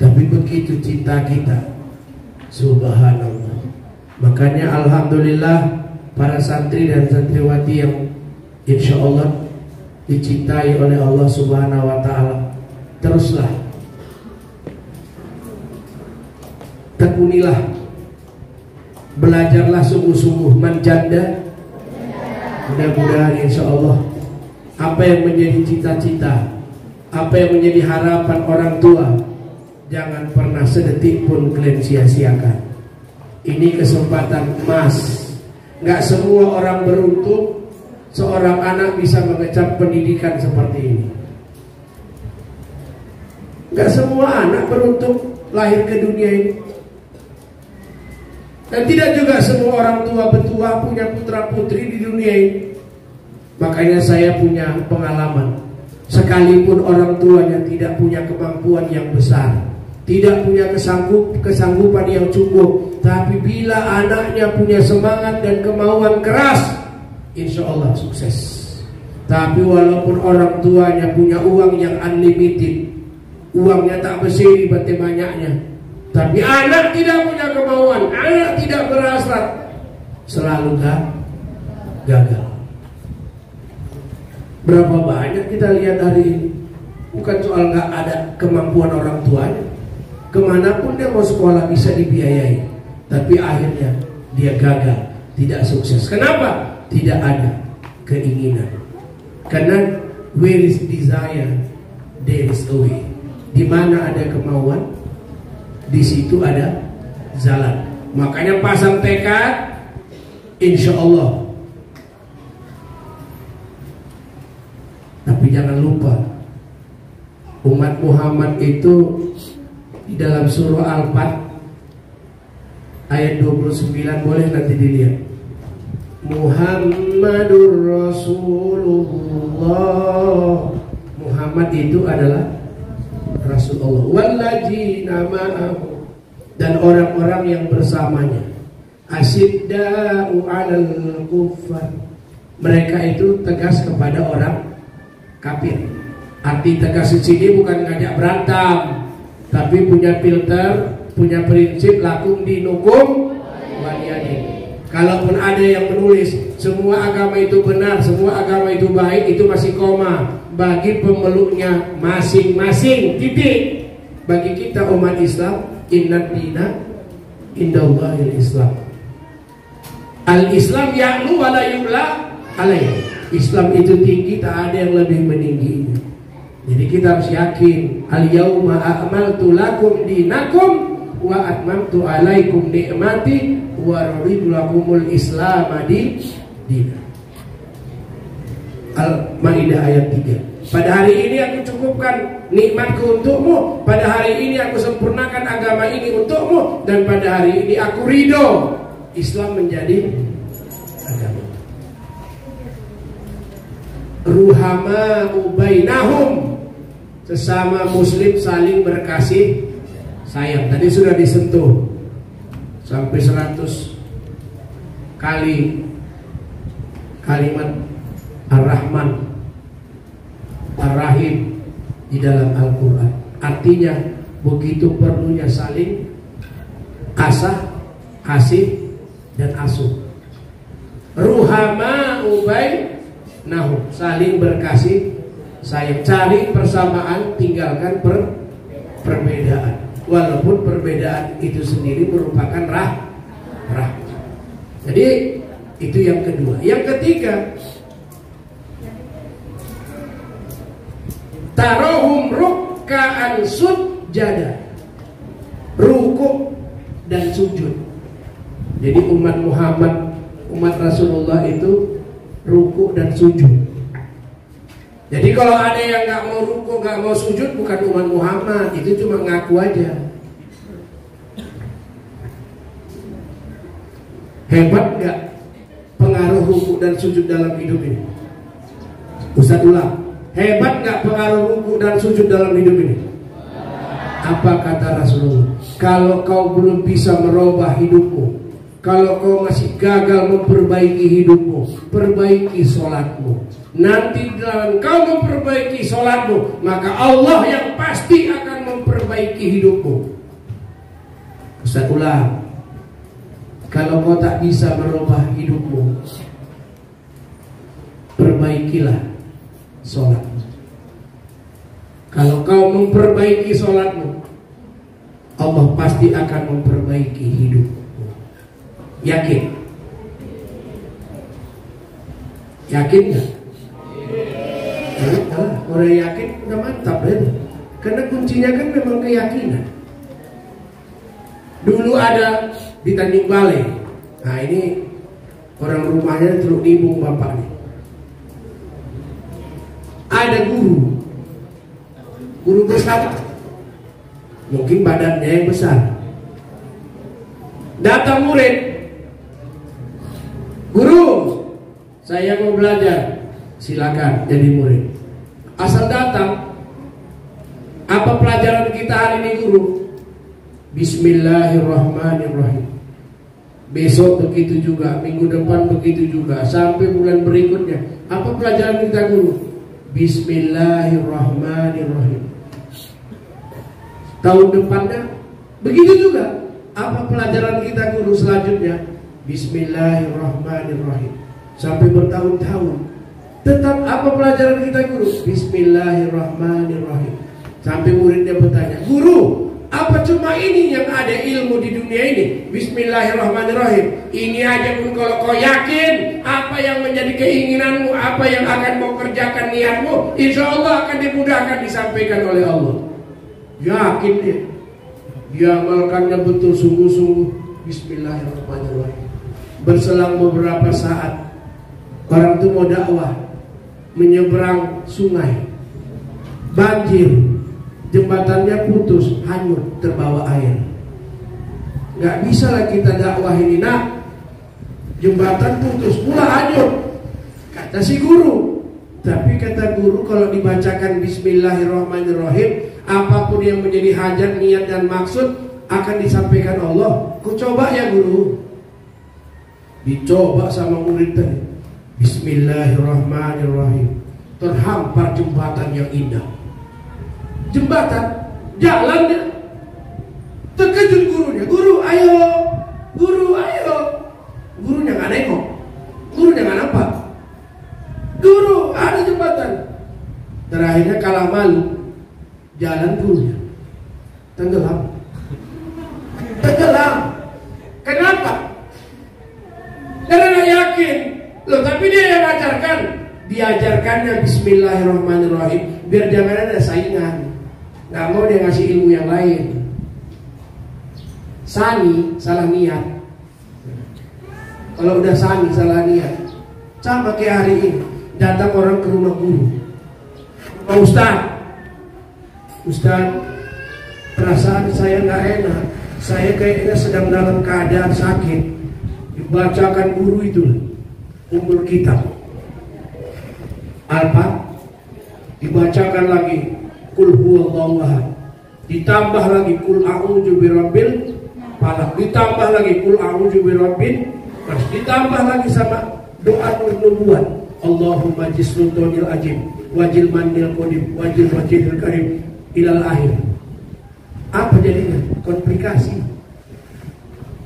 tapi begitu cinta kita, subhanallah. Makanya alhamdulillah para santri dan santriwati yang insya Allah dicintai oleh Allah Subhanahu wa Ta'ala, teruslah tekunilah, belajarlah sungguh-sungguh, menjanda. Mudah-mudahan insya Allah apa yang menjadi cita-cita, apa yang menjadi harapan orang tua, jangan pernah sedetik pun kalian sia-siakan. Ini kesempatan emas. Gak semua orang beruntung seorang anak bisa mengecap pendidikan seperti ini. Gak semua anak beruntung lahir ke dunia ini. Dan tidak juga semua orang tua betua punya putra putri di dunia ini. Makanya saya punya pengalaman, sekalipun orang tuanya tidak punya kemampuan yang besar, tidak punya kesanggupan yang cukup, tapi bila anaknya punya semangat dan kemauan keras, insya Allah sukses. Tapi walaupun orang tuanya punya uang yang unlimited, uangnya tak berseri bete banyaknya, tapi anak tidak punya kemauan, anak tidak berhasrat, selalu gagal. Berapa banyak kita lihat hari ini, bukan soal gak ada kemampuan orang tuanya, kemanapun dia mau sekolah bisa dibiayai, tapi akhirnya dia gagal, tidak sukses. Kenapa? Tidak ada keinginan. Karena where is desire, there is a way. Di mana ada kemauan, di situ ada jalan. Makanya pasang tekad, insya Allah. Tapi jangan lupa, Umat Muhammad itu di dalam surah Al-Fat ayat 29, boleh nanti dilihat. Muhammadur Rasulullah. Muhammad itu adalah Rasulullah. Walladzina ma'ahu, dan orang-orang yang bersamanya. Asyidda'u 'alal kuffar, mereka itu tegas kepada orang kafir. Arti tegas di sini bukan ngajak berantem, tapi punya filter, punya prinsip lakum dinukum waliyadin. Kalaupun ada yang menulis semua agama itu benar, semua agama itu baik, itu masih koma. Bagi pemeluknya masing-masing, titik. Bagi kita umat Islam, innad dina indallahil Islam. Al-Islam ya'lu wa la yu'la alaih. Islam itu tinggi, tak ada yang lebih meningginya. Jadi kita harus yakin, al-yauma akmaltu lakum dinakum wa atmamtu alaikum ni'mati wa raditu lakumul Islam dinan. Al-Maidah ayat 3. Pada hari ini aku cukupkan nikmatku untukmu, pada hari ini aku sempurnakan agama ini untukmu, dan pada hari ini aku ridho Islam menjadi agama. Ruhama ubainahum, sesama muslim saling berkasih sayang. Tadi sudah disentuh sampai 100 kali kalimat Ar-Rahman Ar-Rahim di dalam Al-Quran. Artinya begitu perlunya saling asah, kasih, dan asuh. Ruhama ubainahum, saling berkasih sayang. Cari persamaan, tinggalkan perbedaan. Walaupun perbedaan itu sendiri merupakan rahmat. Jadi itu yang kedua. Yang ketiga, tarohum rukkaan sujada, rukuk dan sujud. Jadi umat Muhammad, umat Rasulullah itu rukuk dan sujud. Jadi kalau ada yang nggak mau rukuk, nggak mau sujud, bukan umat Muhammad, itu cuma ngaku aja. Hebat nggak pengaruh rukuk dan sujud dalam hidup ini? Ustaz ulang, hebat nggak pengaruh rukuk dan sujud dalam hidup ini? Apa kata Rasulullah? Kalau kau belum bisa merubah hidupmu, kalau kau masih gagal memperbaiki hidupmu, perbaiki sholatmu. Nanti dalam kau memperbaiki sholatmu, maka Allah yang pasti akan memperbaiki hidupmu. Ustaz ulang, kalau kau tak bisa merubah hidupmu, perbaikilah sholatmu. Kalau kau memperbaiki sholatmu, Allah pasti akan memperbaiki hidupmu. Yakin? Yakin gak? Orang yakin udah mantap ya. Karena kuncinya kan memang keyakinan. Dulu ada di Tanjung Balai. Nah ini orang rumahnya Teluk Nibung bapak nih. Ada guru besar, mungkin badannya yang besar. Datang murid, guru, saya mau belajar. Silakan jadi murid. Asal datang. Apa pelajaran kita hari ini guru? Bismillahirrahmanirrahim. Besok begitu juga, minggu depan begitu juga, sampai bulan berikutnya. Apa pelajaran kita guru? Bismillahirrahmanirrahim. Tahun depannya begitu juga. Apa pelajaran kita guru selanjutnya? Bismillahirrahmanirrahim. Sampai bertahun-tahun. Tetap apa pelajaran kita guru? Bismillahirrahmanirrahim. Sampai muridnya bertanya, guru, apa cuma ini yang ada ilmu di dunia ini? Bismillahirrahmanirrahim. Ini aja pun kalau kau yakin apa yang menjadi keinginanmu, apa yang akan mau kerjakan niatmu, insya Allah akan dimudahkan disampaikan oleh Allah. Yakin dia. Dia amalkannya betul sungguh-sungguh. Bismillahirrahmanirrahim. Berselang beberapa saat, orang itu mau dakwah, menyeberang sungai, banjir, jembatannya putus, hanyut, terbawa air. Gak bisa lah kita dakwah ini, nak, jembatan putus, pula hanyut, kata si guru. Tapi kata guru, kalau dibacakan Bismillahirrahmanirrahim, apapun yang menjadi hajat, niat dan maksud akan disampaikan Allah. Ku coba ya guru. Dicoba sama murid tadi, Bismillahirrahmanirrahim. Terhampar jembatan yang indah. Jembatan, jalannya. Terkejut gurunya, guru ayo, guru ayo. Gurunya nggak nengok, gurunya nggak nampak. Guru, ada jembatan. Terakhirnya kalah malu, jalan gurunya tenggelam. Tenggelam. Kenapa? Karena nggak yakin. Loh, tapi dia yang ajarkan. Diajarkannya Bismillahirrahmanirrahim, biar jangan ada saingan. Nggak mau dia ngasih ilmu yang lain. Sani, salah niat. Kalau udah sani, salah niat. Sama kayak hari ini, datang orang ke rumah guru. Pak Ustaz, perasaan saya nggak enak. Saya kayaknya sedang dalam keadaan sakit. Dibacakan guru itu Ummul Kitab, Al-Fatihah, dibacakan lagi Qul huwallahu ahad, ditambah lagi Qul a'udzu birabbil falaq, ditambah lagi Qul a'udzu birabbin nas, ditambah lagi sama doa nubuat, Allahumma jislutonil ajib wajil manil qadim wajil wajhil karim ilal akhir. Apa jadinya? Komplikasi.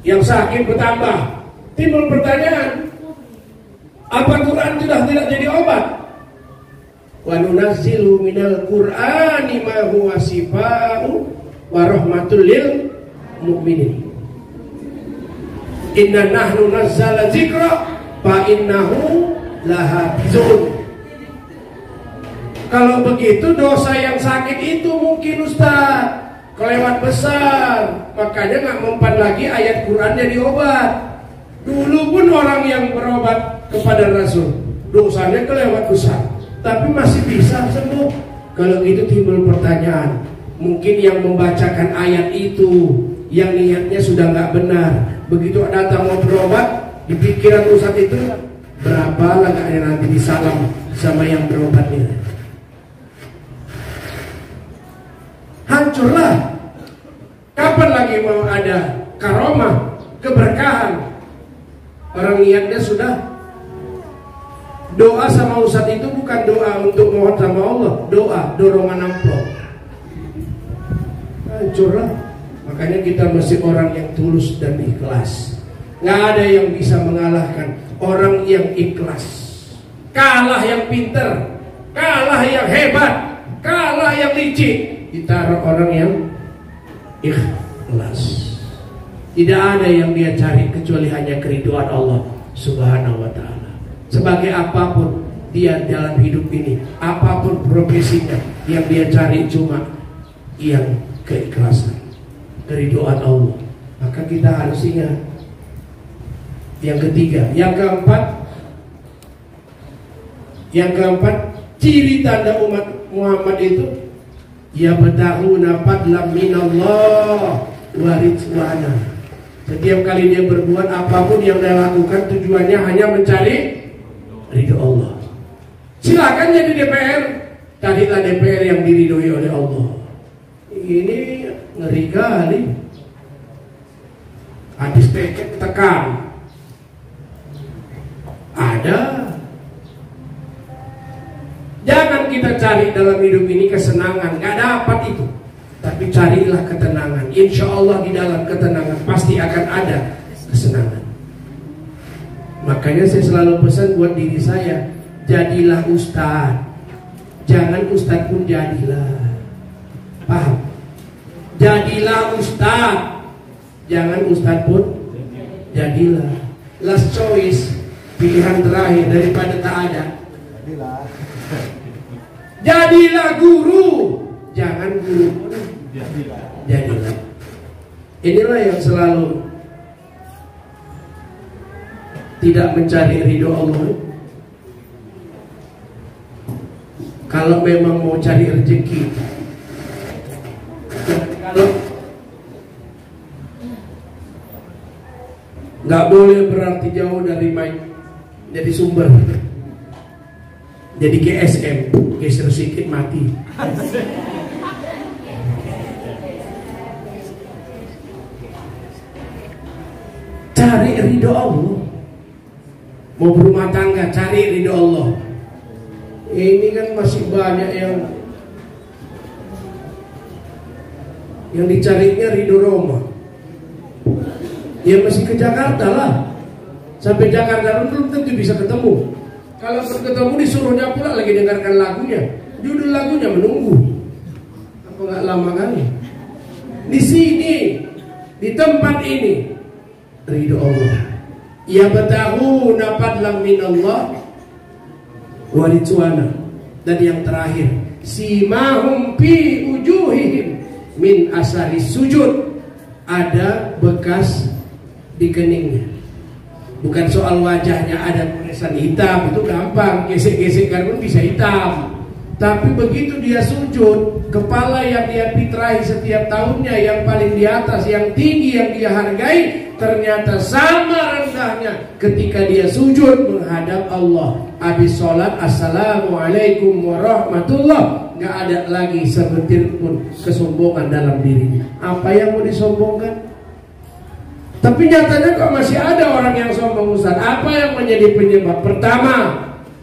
Yang sakit bertambah. Timbul pertanyaan, apa Quran sudah tidak jadi obat? Wa nunazzilu minal Qur'ani ma huwa shifaa'un wa rahmatul lil mu'minin. Inna nahnu nazzalna dzikra fa innahu lahafizun. Kalau begitu dosa yang sakit itu mungkin Ustaz kelewat besar, makanya nggak mempan lagi ayat Quran jadi obat. Dulu pun orang yang berobat kepada Rasul dosanya kelewat besar, tapi masih bisa sembuh. Kalau gitu timbul pertanyaan, mungkin yang membacakan ayat itu yang niatnya sudah nggak benar. Begitu datang mau berobat, di pikiran Ustaz itu berapa lagaknya nanti disalam sama yang berobatnya. Hancurlah. Kapan lagi mau ada karomah, keberkahan? Orang niatnya sudah. Doa sama Ustaz itu bukan doa untuk mohon sama Allah, doa dorongan amplop. Hancurlah. Makanya kita mesti orang yang tulus dan ikhlas. Nggak ada yang bisa mengalahkan orang yang ikhlas. Kalah yang pinter, kalah yang hebat, kalah yang licik, ditaruh orang yang ikhlas. Tidak ada yang dia cari kecuali hanya keridhaan Allah Subhanahu wa ta'ala. Sebagai apapun dia dalam hidup ini, apapun profesinya, yang dia cari cuma yang keikhlasan, keridhaan Allah. Maka kita harus ingat. Yang ketiga, yang keempat, ciri tanda umat Muhammad itu ya batahuna fadlan minallah wa ridwana. Setiap kali dia berbuat apapun yang dia lakukan tujuannya hanya mencari ridho Allah. Silakan jadi DPR, carilah DPR yang diridhoi oleh Allah. Ini ngeri kali. Habis tekan ada. Jangan kita cari dalam hidup ini kesenangan, nggak dapat itu. Tapi carilah ketenangan. Insya Allah di dalam ketenangan pasti akan ada kesenangan. Makanya saya selalu pesan buat diri saya, jadilah ustaz. Jangan ustaz pun jadilah. Paham? Jadilah ustaz. Jangan ustaz pun jadilah. Last choice, pilihan terakhir daripada tak ada. Jadilah guru. Jangan guru pun jadilah. Inilah yang selalu tidak mencari ridho Allah. Kalau memang mau cari rezeki, Nggak boleh berarti jauh dari mic, jadi sumber. Jadi GSM, geser sedikit mati. Cari ridho Allah. Mau berumah tangga, cari ridho Allah. Ini kan masih banyak yang dicarinya ridho Roma. Ya masih ke Jakarta lah. Sampai Jakarta belum tentu bisa ketemu. Kalau ketemu disuruhnya pula lagi dengarkan lagunya. Judul lagunya Menunggu. Apa nggak lama kali? Di sini, di tempat ini, ridho Allah. Ya batahu nafadlan minallah wa ridwana. Dan yang terakhir, simahum fi ujuhihim min asari sujud. Ada bekas di keningnya. Bukan soal wajahnya ada tulisan hitam, itu gampang, gesek-gesekkan pun bisa hitam. Tapi begitu dia sujud, kepala yang dia fitrahi setiap tahunnya, yang paling di atas, yang tinggi, yang dia hargai, ternyata sama rendahnya ketika dia sujud menghadap Allah. Habis sholat, assalamualaikum warahmatullah, nggak ada lagi sebutir pun kesombongan dalam dirinya. Apa yang mau disombongkan? Tapi nyatanya kok masih ada orang yang sombong, Ustaz. Apa yang menjadi penyebab? Pertama,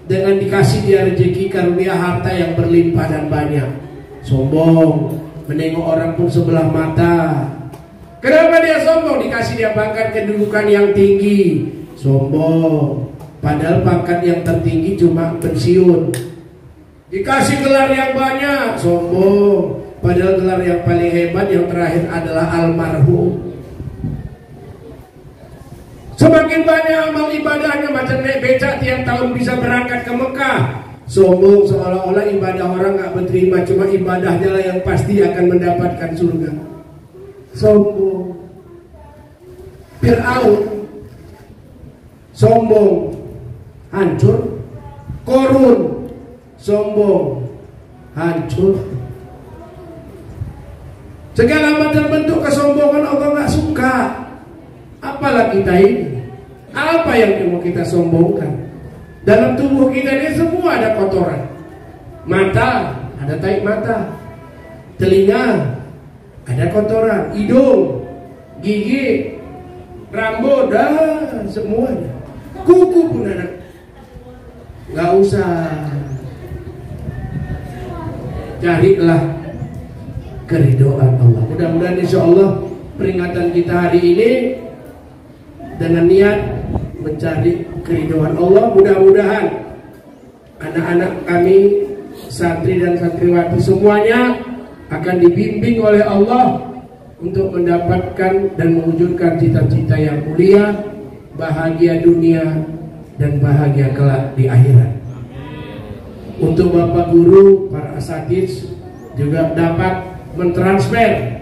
dengan dikasih dia rezeki karunia harta yang berlimpah dan banyak, sombong, menengok orang pun sebelah mata. Kenapa dia sombong? Dikasih dia pangkat kedudukan yang tinggi, sombong. Padahal pangkat yang tertinggi cuma pensiun. Dikasih gelar yang banyak, sombong. Padahal gelar yang paling hebat yang terakhir adalah almarhum. Semakin banyak amal ibadahnya, macam naik becak tiap tahun bisa berangkat ke Mekah, sombong seolah-olah ibadah orang gak berterima, cuma ibadahnya lah yang pasti akan mendapatkan surga. Sombong. Fir'aun sombong, hancur. Korun sombong, hancur. Segala macam bentuk kesombongan Allah gak suka. Apalah kita ini? Apa yang mau kita sombongkan? Dalam tubuh kita ini semua ada kotoran. Mata, ada tahi mata. Telinga, ada kotoran. Hidung, gigi, rambut, dah semuanya. Kuku pun ada. Gak usah. Carilah keridhaan Allah. Mudah-mudahan insya Allah peringatan kita hari ini dengan niat mencari keridhaan Allah, mudah-mudahan anak-anak kami, santri dan santriwati semuanya akan dibimbing oleh Allah untuk mendapatkan dan mewujudkan cita-cita yang mulia, bahagia dunia dan bahagia kelak di akhirat. Untuk Bapak Guru, para asatiz juga dapat mentransfer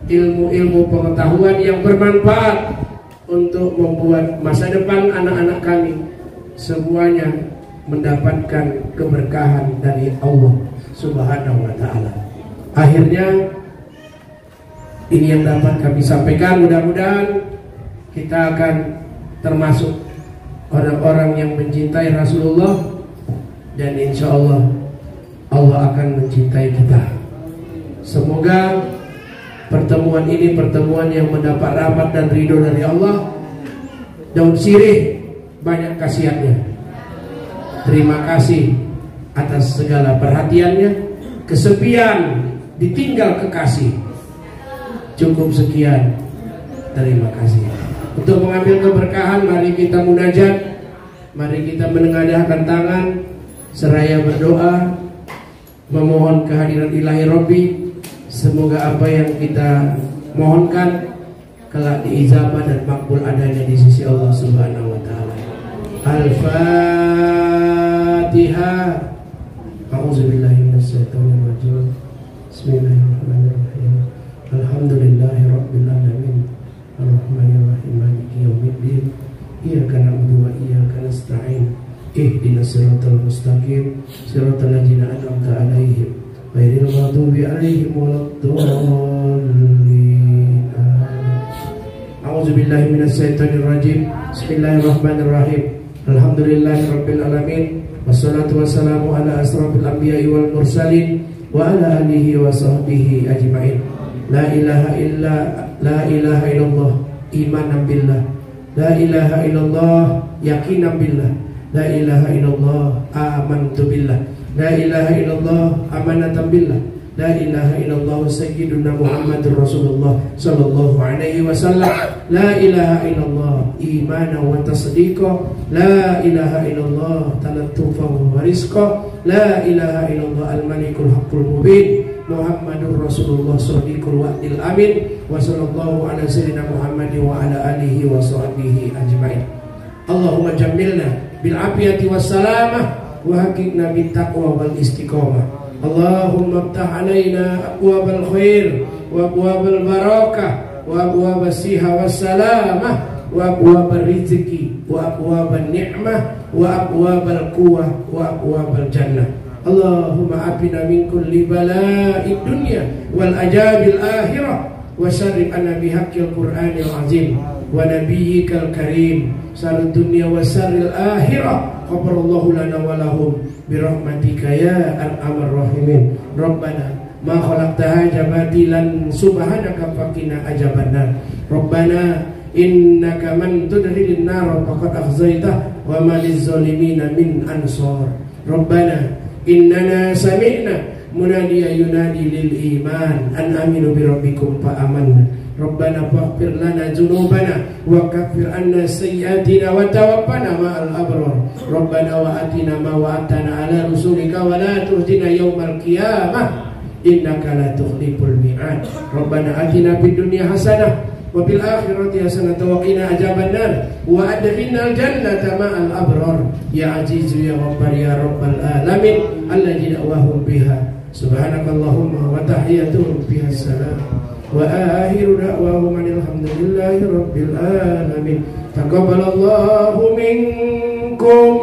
ilmu-ilmu pengetahuan yang bermanfaat untuk membuat masa depan anak-anak kami semuanya mendapatkan keberkahan dari Allah Subhanahu wa ta'ala. Akhirnya ini yang dapat kami sampaikan. Mudah-mudahan kita akan termasuk orang-orang yang mencintai Rasulullah, dan insya Allah Allah akan mencintai kita. Semoga pertemuan ini pertemuan yang mendapat rahmat dan ridho dari Allah. Daun sirih banyak kasihannya. Terima kasih atas segala perhatiannya. Kesepian ditinggal kekasih. Cukup sekian. Terima kasih. Untuk mengambil keberkahan, mari kita munajat, mari kita menengadahkan tangan seraya berdoa, memohon kehadiran ilahi Rabbi. Semoga apa yang kita mohonkan kelak diijabah dan makbul adanya di sisi Allah Subhanahu wa taala. Al-Fatihah. A'udzubillahi minasyaitonir rajim. Bismillahirrahmanirrahim. Alhamdulillahirabbil alamin. Arrahmanir rahim. Maliki yaumiddin. Iyyaka na'budu wa iyyaka nasta'in. Ihdinas siratal mustaqim. Siratal ladzina an'amta 'alaihim ghairil maghdubi 'alaihim waladdallin. A'udzubillahi minasyaitonirrajim. Bismillahirrahmanirrahim. Alhamdulillahirabbil alamin. Wassalatu wassalamu ala asrofil anbiya'i wal mursalin wa ala alihi wa sahbihi ajma'in. La ilaha illallah imanan billah. La ilaha illallah yaqinan billah. La ilaha illallah amantu billah. La ilaha illallah amanatan billah. La ilaha illallah sayyiduna Muhammadur Rasulullah sallallahu alaihi wasallam. La ilaha illallah imanan wa tasdiqa. La ilaha illallah talattufan wa rizqa. La ilaha illallah al-malikul haqqul mubin. Muhammadur Rasulullah shadiqul wa'dil amin. Wa sallallahu ala sayyidina Muhammadin wa ala alihi wa sahbihi ajma'in. Allahumma jammilna bil afiyati was salamah wa haqiqna bit taqwa wal istiqamah. Allahumma aftah alaina abwabal khair wa abwabal barakah wa abwabas siha was salamah wa abwabal rizqi wa abwabal ni'mah wa abwabal quwwah wa abwabal jannah. Allahumma afina min kulli bala'id dunya wal ajabil akhirah wa syarrif anna bihaqqil qur'anil azim wa nabiyyikal karim sarud dunya wa sarril akhirah. Ghafarallahu lana wa lahum birahmatika ya arhamar rahimin. Rabbana ma khalaqta hadza batilan subhanaka faqina adzabannar. Rabbana innaka man tudkhilin nar faqad akhzaitah wa ma lizzalimin min ansar. Rabbana innana sami'na munadiyan yunadi lil iman an aminu bi rabbikum fa amanna. Rabbana faghfir lana dzunubana wa kaffir anna sayyi'atina wa tawaffana ma'al abrar. Rabbana wa atina ma wa'adtana ala rusulika wa la tuhdina yaumal qiyamah innaka la tukhliful mi'ad. Rabbana atina fid dunya hasanah wa fil akhirati hasanah wa qina adzabannar wa adkhilnal jannata ma'al abrar. Ya azizu ya ghaffar ya rabbal alamin alladzi da'wahum biha. Subhanakallahumma wa tahiyyatuhum fiha salam wa akhiru da'wahum alhamdulillahi rabbil alamin. Taqabbalallahu minkum.